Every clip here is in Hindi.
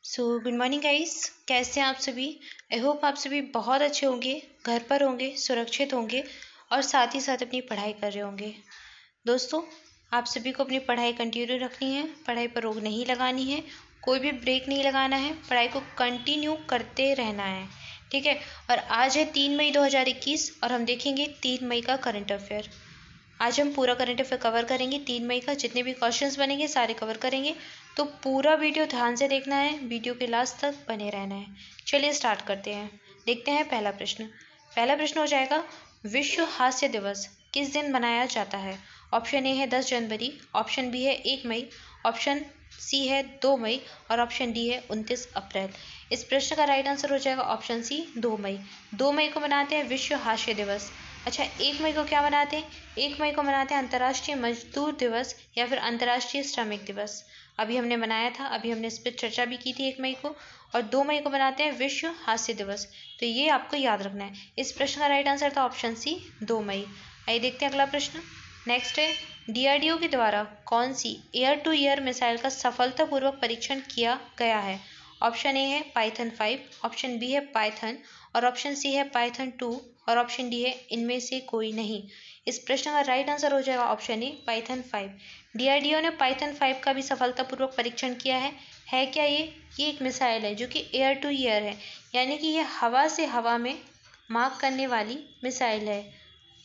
Good morning guys. कैसे हैं आप सभी। आई होप आप सभी बहुत अच्छे होंगे, घर पर होंगे, सुरक्षित होंगे और साथ ही साथ अपनी पढ़ाई कर रहे होंगे। दोस्तों, आप सभी को अपनी पढ़ाई कंटिन्यू रखनी है, पढ़ाई पर रोक नहीं लगानी है, कोई भी ब्रेक नहीं लगाना है, पढ़ाई को कंटिन्यू करते रहना है। ठीक है। और आज है 3 मई 2021 और हम देखेंगे 3 मई का करंट अफेयर। आज हम पूरा करंट अफेयर कवर करेंगे। 3 मई का जितने भी क्वेश्चंस बनेंगे सारे कवर करेंगे, तो पूरा वीडियो ध्यान से देखना है, वीडियो के लास्ट तक बने रहना है। चलिए स्टार्ट करते हैं। देखते हैं पहला प्रश्न। पहला प्रश्न हो जाएगा, विश्व हास्य दिवस किस दिन मनाया जाता है। ऑप्शन ए है 10 जनवरी, ऑप्शन बी है 1 मई, ऑप्शन सी है 2 मई और ऑप्शन डी है 29 अप्रैल। इस प्रश्न का राइट आंसर हो जाएगा ऑप्शन सी 2 मई। 2 मई को मनाते हैं विश्व हास्य दिवस। अच्छा, 1 मई को क्या मनाते हैं। 1 मई को मनाते हैं अंतर्राष्ट्रीय मजदूर दिवस या फिर अंतर्राष्ट्रीय श्रमिक दिवस। अभी हमने मनाया था, अभी हमने इस पर चर्चा भी की थी 1 मई को। और 2 मई को मनाते हैं विश्व हास्य दिवस। तो ये आपको याद रखना है। इस प्रश्न का राइट आंसर था ऑप्शन सी 2 मई। आइए देखते हैं अगला प्रश्न। नेक्स्ट है, डीआरडीओ के द्वारा कौन सी एयर टू एयर मिसाइल का सफलतापूर्वक परीक्षण किया गया है। ऑप्शन ए है पाइथन 5, ऑप्शन बी है पाइथन और ऑप्शन सी है पाइथन 2 और ऑप्शन डी है इनमें से कोई नहीं। इस प्रश्न का राइट आंसर हो जाएगा ऑप्शन ए पाइथन 5। डीआरडीओ ने पाइथन 5 का भी सफलतापूर्वक परीक्षण किया है क्या ये एक मिसाइल है जो कि एयर टू एयर है, यानी कि ये हवा से हवा में मार करने वाली मिसाइल है।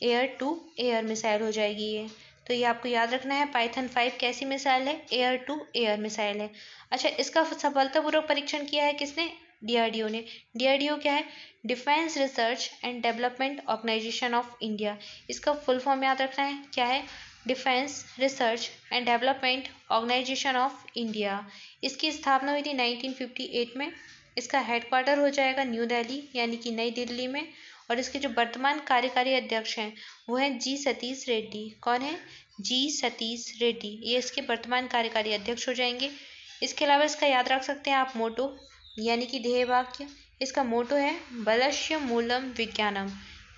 एयर टू एयर मिसाइल हो जाएगी ये। तो ये आपको याद रखना है, पाइथन 5 कैसी मिसाइल है, एयर टू एयर मिसाइल है। अच्छा, इसका सफलतापूर्वक परीक्षण किया है किसने, डीआरडीओ ने। डीआरडीओ क्या है, defence research and development organisation of India. इसका फुल फॉर्म याद रखना है, क्या है, defence research and development organisation of India. इसकी स्थापना हुई थी 1958 में। इसका हेडक्वार्टर हो जाएगा न्यू दिल्ली यानी कि नई दिल्ली में। और इसके जो वर्तमान कार्यकारी अध्यक्ष हैं वो हैं जी सतीश रेड्डी। कौन है, जी सतीश रेड्डी, ये इसके वर्तमान कार्यकारी अध्यक्ष हो जाएंगे। इसके अलावा इसका याद रख सकते हैं आप मोटो यानी कि ध्येय वाक्य। इसका मोटो है वलश्य मूलम विज्ञानम।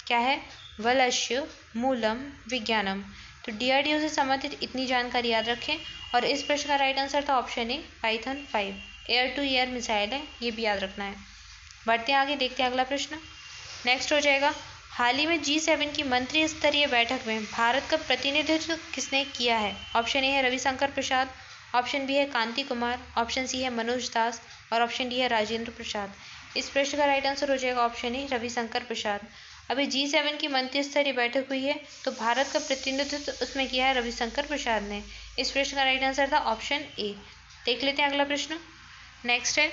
क्या है, वलश्य मूलम विज्ञानम। तो डीआरडीओ से संबंधित इतनी जानकारी याद रखें। और इस प्रश्न का राइट आंसर था option A Python 5, air to air missile है, ये भी याद रखना है। बढ़ते हैं आगे, देखते हैं अगला प्रश्न। नेक्स्ट हो जाएगा, हाल ही में G7 की मंत्री स्तरीय बैठक में भारत का प्रतिनिधित्व किसने किया है। ऑप्शन ए है रविशंकर प्रसाद, ऑप्शन बी है कांति कुमार, ऑप्शन सी है मनोज दास और ऑप्शन डी है राजेंद्र प्रसाद। इस प्रश्न का राइट आंसर हो जाएगा ऑप्शन ए रविशंकर प्रसाद। अभी G7 की मंत्री स्तरीय बैठक हुई है, तो भारत का प्रतिनिधित्व उसमें किया है रविशंकर प्रसाद ने। इस प्रश्न का राइट आंसर था ऑप्शन ए। देख लेते हैं अगला प्रश्न। नेक्स्ट है,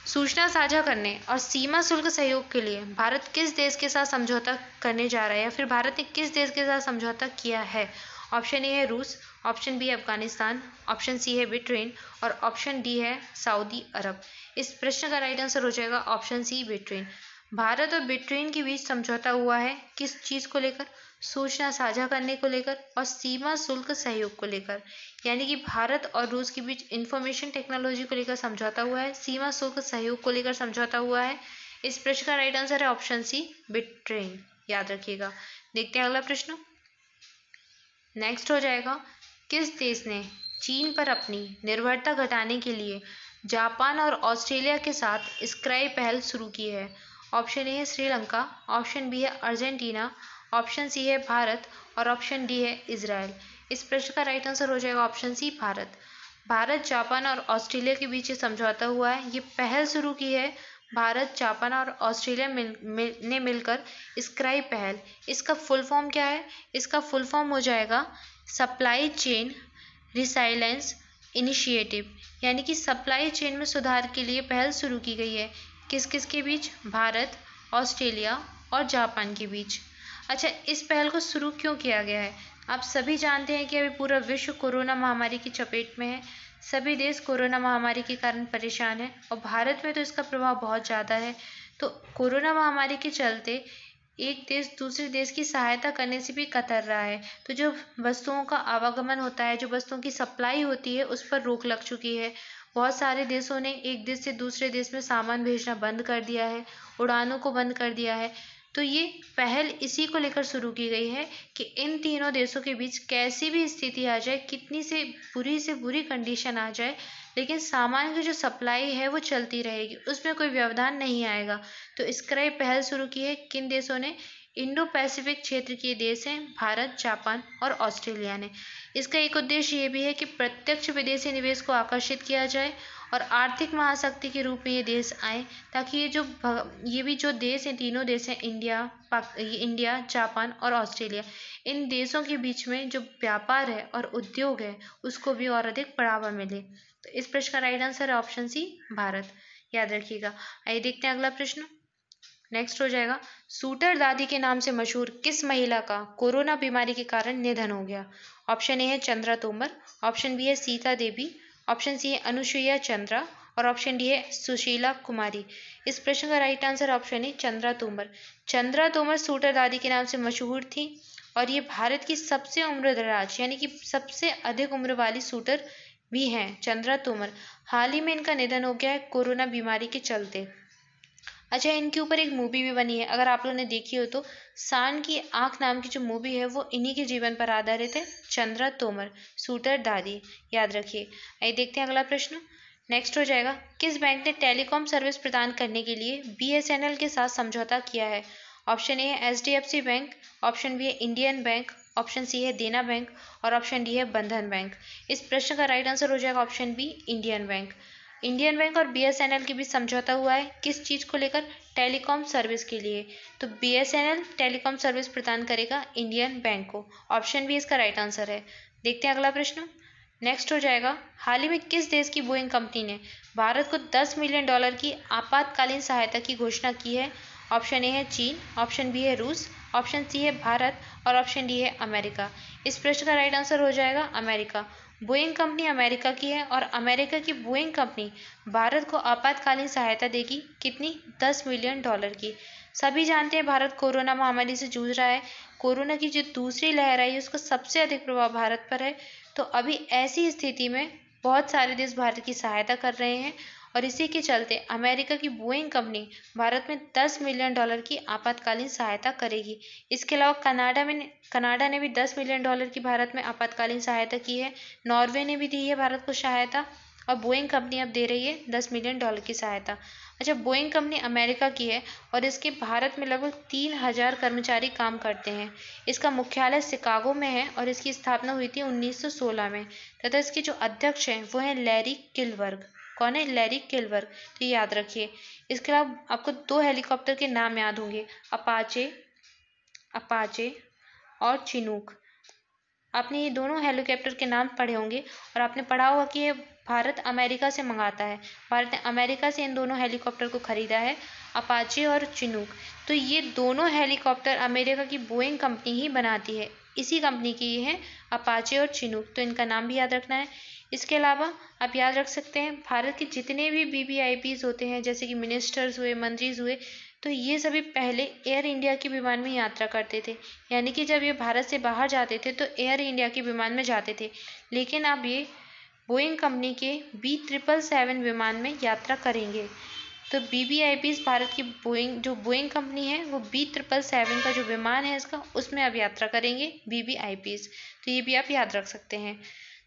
सूचना साझा करने और सीमा शुल्क सहयोग के लिए भारत किस देश के साथ समझौता करने जा रहा है, या फिर भारत ने किस देश के साथ समझौता किया है। ऑप्शन ए है रूस, ऑप्शन बी है अफगानिस्तान, ऑप्शन सी है ब्रिटेन और ऑप्शन डी है सऊदी अरब। इस प्रश्न का राइट आंसर हो जाएगा ऑप्शन सी ब्रिटेन। भारत और ब्रिटेन के बीच समझौता हुआ है किस चीज़ को लेकर, सूचना साझा करने को लेकर और सीमा शुल्क सहयोग को लेकर। यानी कि भारत और रूस के बीच इंफॉर्मेशन टेक्नोलॉजी को लेकर समझौता हुआ है, सीमा शुल्क सहयोग को लेकर समझौता हुआ है। इस प्रश्न का राइट आंसर है ऑप्शन सी ब्रिटेन, याद रखिएगा। देखते हैं अगला प्रश्न। नेक्स्ट हो जाएगा, किस देश ने चीन पर अपनी निर्भरता घटाने के लिए जापान और ऑस्ट्रेलिया के साथ स्काई पहल शुरू की है। ऑप्शन ए है श्रीलंका, ऑप्शन बी है अर्जेंटीना, ऑप्शन सी है भारत और ऑप्शन डी है इजराइल। इस प्रश्न का राइट आंसर हो जाएगा option C Bharat. Bharat, Japan और ऑस्ट्रेलिया के बीच ये समझौता हुआ है, ये पहल शुरू की है भारत, जापान और ऑस्ट्रेलिया ने मिलकर स्काई पहल। इसका फुल फॉर्म क्या है, इसका फुल फॉर्म हो जाएगा सप्लाई चेन रिसाइलेंस इनिशिएटिव। यानी कि सप्लाई चेन में सुधार के लिए पहल शुरू की गई है, किस किस के बीच, भारत, ऑस्ट्रेलिया और जापान के बीच। अच्छा, इस पहल को शुरू क्यों किया गया है। आप सभी जानते हैं कि अभी पूरा विश्व कोरोना महामारी की चपेट में है, सभी देश कोरोना महामारी के कारण परेशान है और भारत में तो इसका प्रभाव बहुत ज़्यादा है। तो कोरोना महामारी के चलते एक देश दूसरे देश की सहायता करने से भी कतर रहा है। तो जो वस्तुओं का आवागमन होता है, जो वस्तुओं की सप्लाई होती है, उस पर रोक लग चुकी है। बहुत सारे देशों ने एक देश से दूसरे देश में सामान भेजना बंद कर दिया है, उड़ानों को बंद कर दिया है। तो ये पहल इसी को लेकर शुरू की गई है कि इन तीनों देशों के बीच कैसी भी स्थिति आ जाए, कितनी से बुरी कंडीशन आ जाए, लेकिन सामान की जो सप्लाई है वो चलती रहेगी, उसमें कोई व्यवधान नहीं आएगा। तो इसका ये पहल शुरू की है किन देशों ने? इंडो पैसिफिक क्षेत्र के देश हैं भारत, जापान और ऑस्ट्रेलिया ने। इसका एक उद्देश्य ये भी है कि प्रत्यक्ष विदेशी निवेश को आकर्षित किया जाए और आर्थिक महाशक्ति के रूप में ये देश आए, ताकि ये भी जो देश हैं, तीनों देश हैं, इंडिया, जापान और ऑस्ट्रेलिया, इन देशों के बीच में जो व्यापार है और उद्योग है उसको भी और अधिक बढ़ावा मिले। तो इस प्रश्न का राइट आंसर है ऑप्शन सी, भारत। याद रखिएगा। आइए देखते हैं अगला प्रश्न। नेक्स्ट हो जाएगा, सूटर दादी के नाम से मशहूर किस महिला का कोरोना बीमारी के कारण निधन हो गया? ऑप्शन ए है चंद्रा तोमर, ऑप्शन बी है सीता देवी, ऑप्शन सी है अनुसुईया चंद्रा और ऑप्शन डी है सुशीला कुमारी। इस प्रश्न का राइट आंसर ऑप्शन है चंद्रा तोमर। चंद्रा तोमर सूटर दादी के नाम से मशहूर थी और ये भारत की सबसे उम्रदराज यानी कि सबसे अधिक उम्र वाली शूटर भी हैं चंद्रा तोमर। हाल ही में इनका निधन हो गया है कोरोना बीमारी के चलते। अच्छा, इनके ऊपर एक मूवी भी बनी है, अगर आप लोगों ने देखी हो तो। सांड की आंख नाम की जो मूवी है वो इन्हीं के जीवन पर आधारित है, चंद्रा तोमर, शूटर दादी। याद रखिए। आइए देखते हैं अगला प्रश्न। नेक्स्ट हो जाएगा, किस बैंक ने टेलीकॉम सर्विस प्रदान करने के लिए BSNL के साथ समझौता किया है? ऑप्शन ए है HDFC बैंक, ऑप्शन बी है इंडियन बैंक, ऑप्शन सी है देना बैंक और ऑप्शन डी है बंधन बैंक। इस प्रश्न का राइट आंसर हो जाएगा option B, Indian Bank. Indian Bank और BSNL के बीच समझौता हुआ है किस चीज़ को लेकर? टेलीकॉम सर्विस के लिए। तो BSNL टेलीकॉम सर्विस प्रदान करेगा इंडियन बैंक को। ऑप्शन बी इसका राइट आंसर है। देखते हैं अगला प्रश्न। नेक्स्ट हो जाएगा, हाल ही में किस देश की बोइंग कंपनी ने भारत को $10 मिलियन की आपातकालीन सहायता की घोषणा की है? ऑप्शन ए है चीन, ऑप्शन बी है रूस, ऑप्शन सी है भारत और ऑप्शन डी है अमेरिका। इस प्रश्न का राइट आंसर हो जाएगा अमेरिका। बोइंग कंपनी अमेरिका की है और अमेरिका की बोइंग कंपनी भारत को आपातकालीन सहायता देगी। कितनी? $10 मिलियन की। सभी जानते हैं भारत कोरोना महामारी से जूझ रहा है। कोरोना की जो दूसरी लहर आई है उसका सबसे अधिक प्रभाव भारत पर है। तो अभी ऐसी स्थिति में बहुत सारे देश भारत की सहायता कर रहे हैं और इसी के चलते अमेरिका की बोइंग कंपनी भारत में $10 मिलियन की आपातकालीन सहायता करेगी। इसके अलावा कनाडा ने भी $10 मिलियन की भारत में आपातकालीन सहायता की है। नॉर्वे ने भी दी है भारत को सहायता और बोइंग कंपनी अब दे रही है $10 मिलियन की सहायता। अच्छा, बोइंग कंपनी अमेरिका की है और इसके भारत में लगभग 3000 कर्मचारी काम करते हैं। इसका मुख्यालय शिकागो में है और इसकी स्थापना हुई थी 1916 में तथा इसके जो अध्यक्ष हैं वो हैं लैरी किलबर्ग। कौन है? लैरी किलबर्ग। तो याद रखिए। इसके अलावा आपको 2 हेलीकॉप्टर के नाम याद होंगे, अपाचे और चिनूक। आपने ये दोनों हेलीकॉप्टर के नाम पढ़े होंगे और आपने पढ़ा होगा कि ये भारत अमेरिका से मंगाता है। भारत ने अमेरिका से इन दोनों हेलीकॉप्टर को खरीदा है, अपाचे और चिनूक। तो ये दोनों हेलीकॉप्टर अमेरिका की बोइंग कंपनी ही बनाती है। इसी कंपनी की ये है अपाचे और चिनूक। तो इनका नाम भी याद रखना है। इसके अलावा आप याद रख सकते हैं भारत के जितने भी VVIPs होते हैं, जैसे कि मिनिस्टर्स हुए, मंत्रीज हुए, तो ये सभी पहले एयर इंडिया के विमान में यात्रा करते थे। यानी कि जब ये भारत से बाहर जाते थे तो एयर इंडिया के विमान में जाते थे, लेकिन अब ये बोइंग कंपनी के B777 विमान में यात्रा करेंगे। तो VVIPs भारत की बोइंग कंपनी है वो B777 का जो विमान है इसका, उसमें अब यात्रा करेंगे VVIPs। तो ये भी आप याद रख सकते हैं।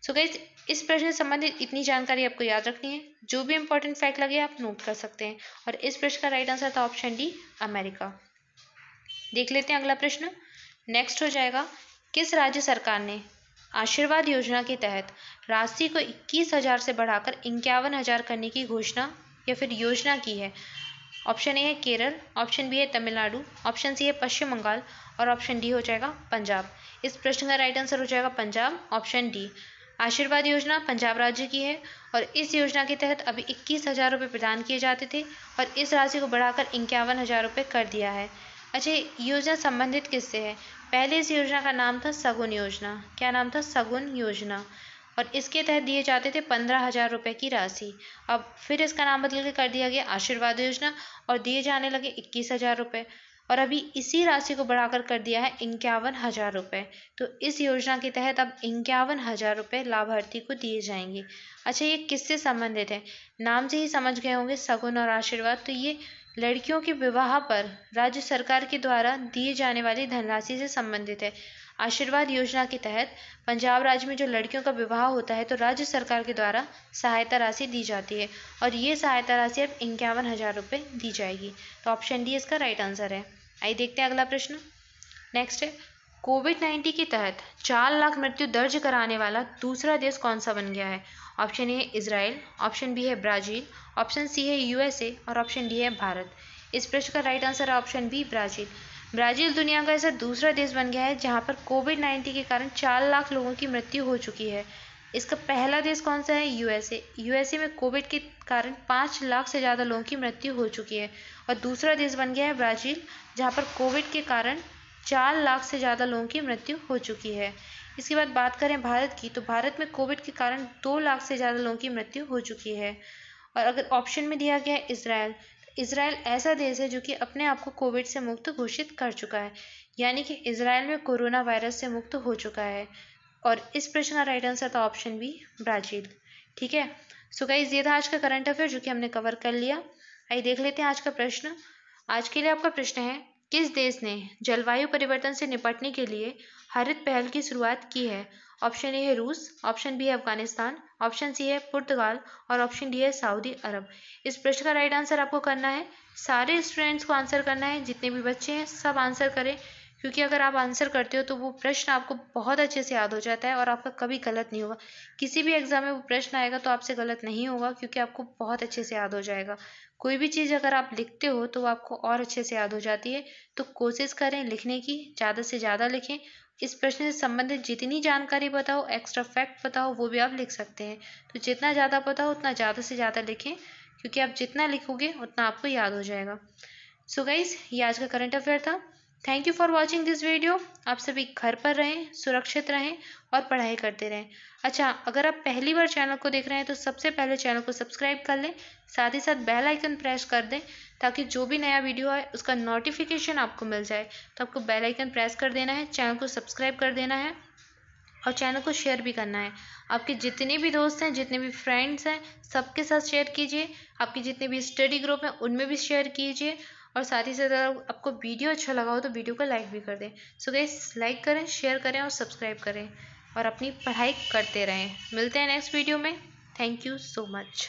सो गाइस, इस प्रश्न से संबंधित इतनी जानकारी आपको याद रखनी है। जो भी इंपॉर्टेंट फैक्ट लगे आप नोट कर सकते हैं। और इस प्रश्न का राइट आंसर था ऑप्शन डी, अमेरिका। देख लेते हैं अगला प्रश्न। नेक्स्ट हो जाएगा, किस राज्य सरकार ने आशीर्वाद योजना के तहत राशि को 21,000 से बढ़ाकर 51,000 करने की घोषणा या फिर योजना की है? ऑप्शन ए है केरल, ऑप्शन बी है तमिलनाडु, ऑप्शन सी है पश्चिम बंगाल और ऑप्शन डी हो जाएगा पंजाब। इस प्रश्न का राइट आंसर हो जाएगा पंजाब, ऑप्शन डी। आशीर्वाद योजना पंजाब राज्य की है और इस योजना के तहत अभी 21,000 रुपये प्रदान किए जाते थे और इस राशि को बढ़ाकर 51,000 रुपये कर दिया है। अच्छा, योजना संबंधित किससे है? पहले इस योजना का नाम था सगुन योजना। क्या नाम था? सगुन योजना। और इसके तहत दिए जाते थे 15,000 रुपये की राशि। अब फिर इसका नाम बदल के कर दिया गया आशीर्वाद योजना और दिए जाने लगे 21,000 रुपये और अभी इसी राशि को बढ़ाकर कर दिया है 51,000 रुपये। तो इस योजना के तहत अब 51,000 रुपये लाभार्थी को दिए जाएंगे। अच्छा, ये किससे संबंधित है? नाम से ही समझ गए होंगे, सगुन और आशीर्वाद। तो ये लड़कियों के विवाह पर राज्य सरकार के द्वारा दिए जाने वाली धनराशि से संबंधित है। आशीर्वाद योजना के तहत पंजाब राज्य में जो लड़कियों का विवाह होता है तो राज्य सरकार के द्वारा सहायता राशि दी जाती है और ये सहायता राशि अब 51,000 रुपये दी जाएगी। तो ऑप्शन डी इसका राइट आंसर है। आइए देखते हैं अगला प्रश्न। नेक्स्ट है, कोविड-19 के तहत 4 लाख मृत्यु दर्ज कराने वाला दूसरा देश कौन सा बन गया है? ऑप्शन ए है इजराइल, ऑप्शन बी है ब्राज़ील, ऑप्शन सी है यूएसए और ऑप्शन डी है भारत। इस प्रश्न का राइट आंसर है ऑप्शन बी ब्राज़ील। ब्राज़ील दुनिया का ऐसा दूसरा देश बन गया है जहां पर कोविड-19 के कारण 4 लाख लोगों की मृत्यु हो चुकी है। इसका पहला देश कौन सा है? यूएसए। यूएसए में कोविड के कारण 5 लाख से ज़्यादा लोगों की मृत्यु हो चुकी है और दूसरा देश बन गया है ब्राज़ील, जहाँ पर कोविड के कारण 4 लाख से ज़्यादा लोगों की मृत्यु हो चुकी है। इसके बाद बात करें भारत की, तो भारत में कोविड के कारण 2 लाख से ज़्यादा लोगों की मृत्यु हो चुकी है। और अगर ऑप्शन में दिया गया है इजराइल, इजराइल ऐसा देश है जो कि अपने आप को कोविड से मुक्त घोषित कर चुका है, यानी कि इजराइल में कोरोना वायरस से मुक्त हो चुका है। और इस प्रश्न का राइट आंसर था ऑप्शन बी ब्राज़ील। ठीक है, सो गाइस ये था आज का करंट अफेयर जो कि हमने कवर कर लिया। आइए देख लेते हैं आज का प्रश्न। आज के लिए आपका प्रश्न है, किस देश ने जलवायु परिवर्तन से निपटने के लिए हरित पहल की शुरुआत की है? ऑप्शन ए है रूस, ऑप्शन बी है अफगानिस्तान, ऑप्शन सी है पुर्तगाल और ऑप्शन डी है सऊदी अरब। इस प्रश्न का राइट आंसर आपको करना है, सारे स्टूडेंट्स को आंसर करना है, जितने भी बच्चे हैं सब आंसर करें, क्योंकि अगर आप आंसर करते हो तो वो प्रश्न आपको बहुत अच्छे से याद हो जाता है और आपका कभी गलत नहीं होगा। किसी भी एग्जाम में वो प्रश्न आएगा तो आपसे गलत नहीं होगा, क्योंकि आपको बहुत अच्छे से याद हो जाएगा। कोई भी चीज़ अगर आप लिखते हो तो आपको और अच्छे से याद हो जाती है। तो कोशिश करें लिखने की, ज़्यादा से ज़्यादा लिखें। इस प्रश्न से संबंधित जितनी जानकारी पता हो, एक्स्ट्रा फैक्ट पता हो, वो भी आप लिख सकते हैं। तो जितना ज़्यादा पता हो उतना ज़्यादा से ज़्यादा लिखें, क्योंकि आप जितना लिखोगे उतना आपको याद हो जाएगा। सो गाइज ये आज का करंट अफेयर था। Thank you for watching this video. आप सभी घर पर रहें, सुरक्षित रहें और पढ़ाई करते रहें। अच्छा, अगर आप पहली बार चैनल को देख रहे हैं तो सबसे पहले चैनल को सब्सक्राइब कर लें, साथ ही साथ बेल आइकन प्रेस कर दें, ताकि जो भी नया वीडियो आए उसका नोटिफिकेशन आपको मिल जाए। तो आपको बेल आइकन प्रेस कर देना है, चैनल को सब्सक्राइब कर देना है और चैनल को शेयर भी करना है। आपके जितने भी दोस्त हैं, जितने भी फ्रेंड्स हैं, सबके साथ शेयर कीजिए। आपके जितने भी स्टडी ग्रुप हैं उनमें भी शेयर कीजिए और साथ ही साथ अगर आपको वीडियो अच्छा लगा हो तो वीडियो को लाइक भी कर दें। सो गाइस लाइक करें, शेयर करें और सब्सक्राइब करें और अपनी पढ़ाई करते रहें। मिलते हैं नेक्स्ट वीडियो में। Thank you so much.